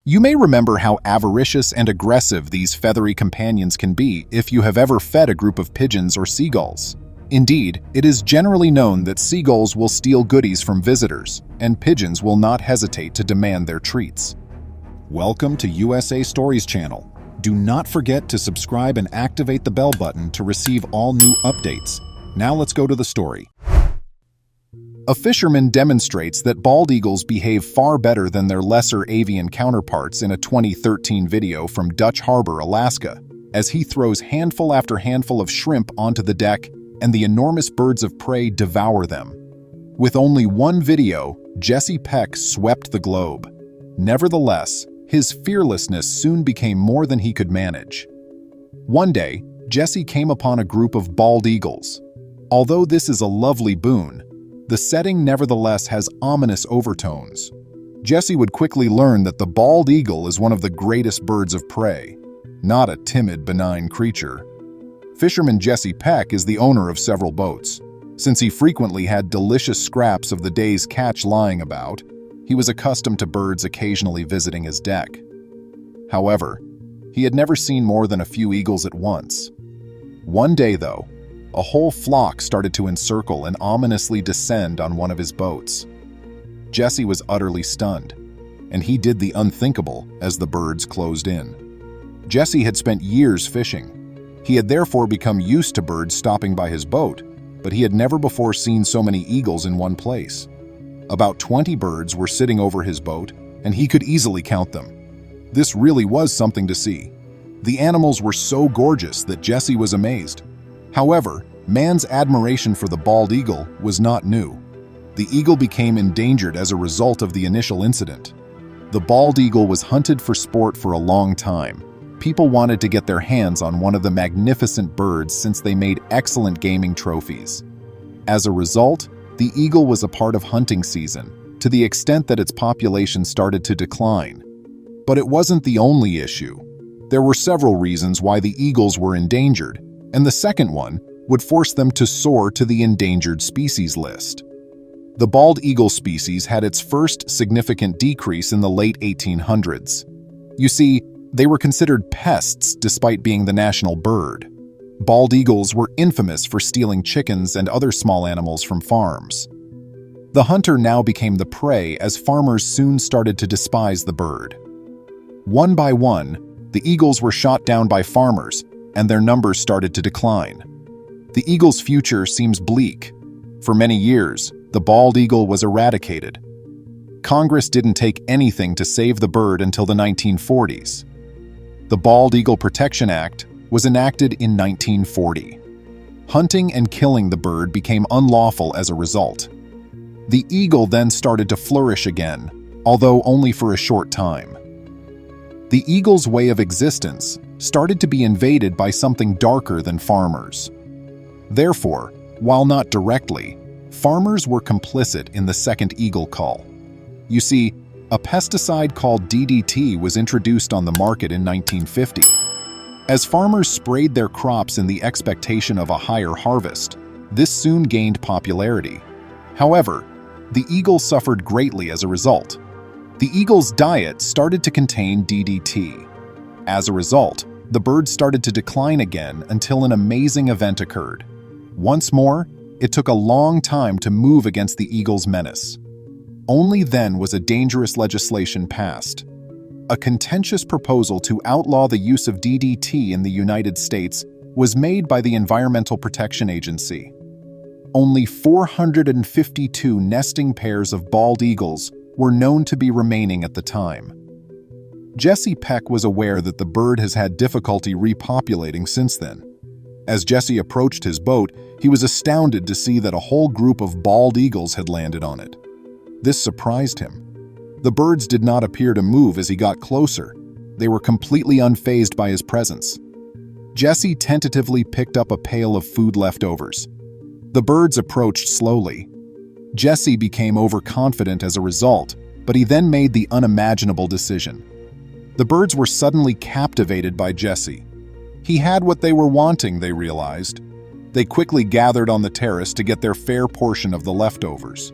You may remember how avaricious and aggressive these feathery companions can be if you have ever fed a group of pigeons or seagulls. Indeed, it is generally known that seagulls will steal goodies from visitors, and pigeons will not hesitate to demand their treats. Welcome to USA Stories channel. Do not forget to subscribe and activate the bell button to receive all new updates. Now let's go to the story. A fisherman demonstrates that bald eagles behave far better than their lesser avian counterparts in a 2013 video from Dutch Harbor, Alaska, as he throws handful after handful of shrimp onto the deck and the enormous birds of prey devour them. With only one video, Jesse Peck swept the globe. Nevertheless, his fearlessness soon became more than he could manage. One day, Jesse came upon a group of bald eagles. Although this is a lovely boon, the setting nevertheless has ominous overtones. Jesse would quickly learn that the bald eagle is one of the greatest birds of prey, not a timid, benign creature. Fisherman Jesse Peck is the owner of several boats. Since he frequently had delicious scraps of the day's catch lying about, he was accustomed to birds occasionally visiting his deck. However, he had never seen more than a few eagles at once. One day, though, a whole flock started to encircle and ominously descend on one of his boats. Jesse was utterly stunned, and he did the unthinkable as the birds closed in. Jesse had spent years fishing. He had therefore become used to birds stopping by his boat, but he had never before seen so many eagles in one place. About 20 birds were sitting over his boat, and he could easily count them. This really was something to see. The animals were so gorgeous that Jesse was amazed. However, man's admiration for the bald eagle was not new. The eagle became endangered as a result of the initial incident. The bald eagle was hunted for sport for a long time. People wanted to get their hands on one of the magnificent birds since they made excellent gaming trophies. As a result, the eagle was a part of hunting season, to the extent that its population started to decline. But it wasn't the only issue. There were several reasons why the eagles were endangered, and the second one would force them to soar to the endangered species list. The bald eagle species had its first significant decrease in the late 1800s. You see, they were considered pests despite being the national bird. Bald eagles were infamous for stealing chickens and other small animals from farms. The hunter now became the prey as farmers soon started to despise the bird. One by one, the eagles were shot down by farmers, and their numbers started to decline. The eagle's future seems bleak. For many years, the bald eagle was eradicated. Congress didn't take anything to save the bird until the 1940s. The Bald Eagle Protection Act was enacted in 1940. Hunting and killing the bird became unlawful as a result. The eagle then started to flourish again, although only for a short time. The eagle's way of existence started to be invaded by something darker than farmers. Therefore, while not directly, farmers were complicit in the second eagle cull. You see, a pesticide called DDT was introduced on the market in 1950. As farmers sprayed their crops in the expectation of a higher harvest, this soon gained popularity. However, the eagle suffered greatly as a result. The eagle's diet started to contain DDT. As a result, the bird started to decline again until an amazing event occurred. Once more, it took a long time to move against the eagle's menace. Only then was a dangerous legislation passed. A contentious proposal to outlaw the use of DDT in the United States was made by the Environmental Protection Agency. Only 452 nesting pairs of bald eagles were known to be remaining at the time. Jesse Peck was aware that the bird has had difficulty repopulating since then. As Jesse approached his boat, he was astounded to see that a whole group of bald eagles had landed on it. This surprised him. The birds did not appear to move as he got closer. They were completely unfazed by his presence. Jesse tentatively picked up a pail of food leftovers. The birds approached slowly. Jesse became overconfident as a result, but he then made the unimaginable decision. The birds were suddenly captivated by Jesse. He had what they were wanting, they realized. They quickly gathered on the terrace to get their fair portion of the leftovers.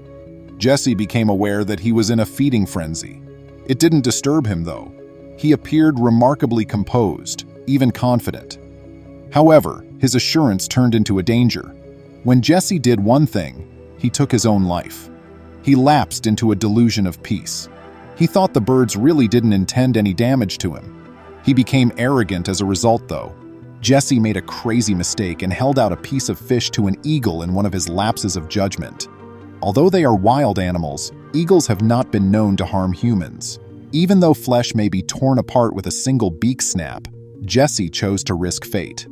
Jesse became aware that he was in a feeding frenzy. It didn't disturb him, though. He appeared remarkably composed, even confident. However, his assurance turned into a danger. When Jesse did one thing, he took his own life. He lapsed into a delusion of peace. He thought the birds really didn't intend any damage to him. He became arrogant as a result, though. Jesse made a crazy mistake and held out a piece of fish to an eagle in one of his lapses of judgment. Although they are wild animals, eagles have not been known to harm humans. Even though flesh may be torn apart with a single beak snap, Jesse chose to risk fate.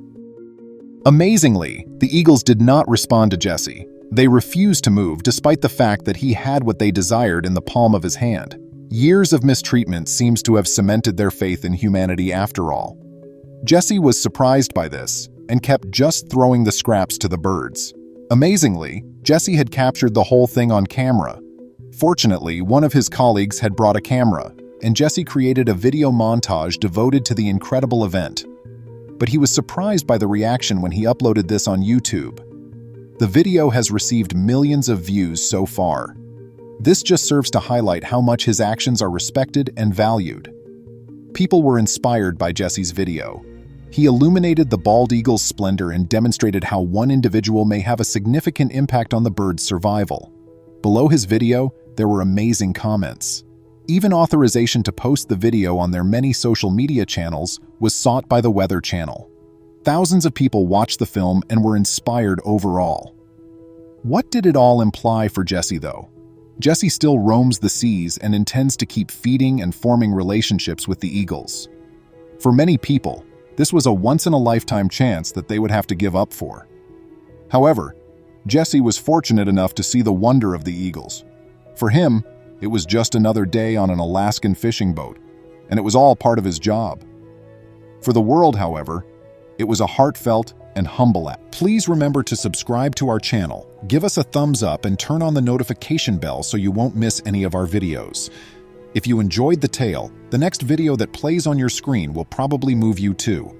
Amazingly, the eagles did not respond to Jesse. They refused to move despite the fact that he had what they desired in the palm of his hand. Years of mistreatment seems to have cemented their faith in humanity after all. Jesse was surprised by this and kept just throwing the scraps to the birds. Amazingly, Jesse had captured the whole thing on camera. Fortunately, one of his colleagues had brought a camera, and Jesse created a video montage devoted to the incredible event. But he was surprised by the reaction when he uploaded this on YouTube. The video has received millions of views so far. This just serves to highlight how much his actions are respected and valued. People were inspired by Jesse's video. He illuminated the bald eagle's splendor and demonstrated how one individual may have a significant impact on the bird's survival. Below his video, there were amazing comments. Even authorization to post the video on their many social media channels was sought by the Weather Channel. Thousands of people watched the film and were inspired overall. What did it all imply for Jesse, though? Jesse still roams the seas and intends to keep feeding and forming relationships with the eagles. For many people, this was a once-in-a-lifetime chance that they would have to give up for. However, Jesse was fortunate enough to see the wonder of the eagles. For him, it was just another day on an Alaskan fishing boat, and it was all part of his job. For the world, however, it was a heartfelt and humble act. Please remember to subscribe to our channel, give us a thumbs up, and turn on the notification bell so you won't miss any of our videos. If you enjoyed the tale, the next video that plays on your screen will probably move you too.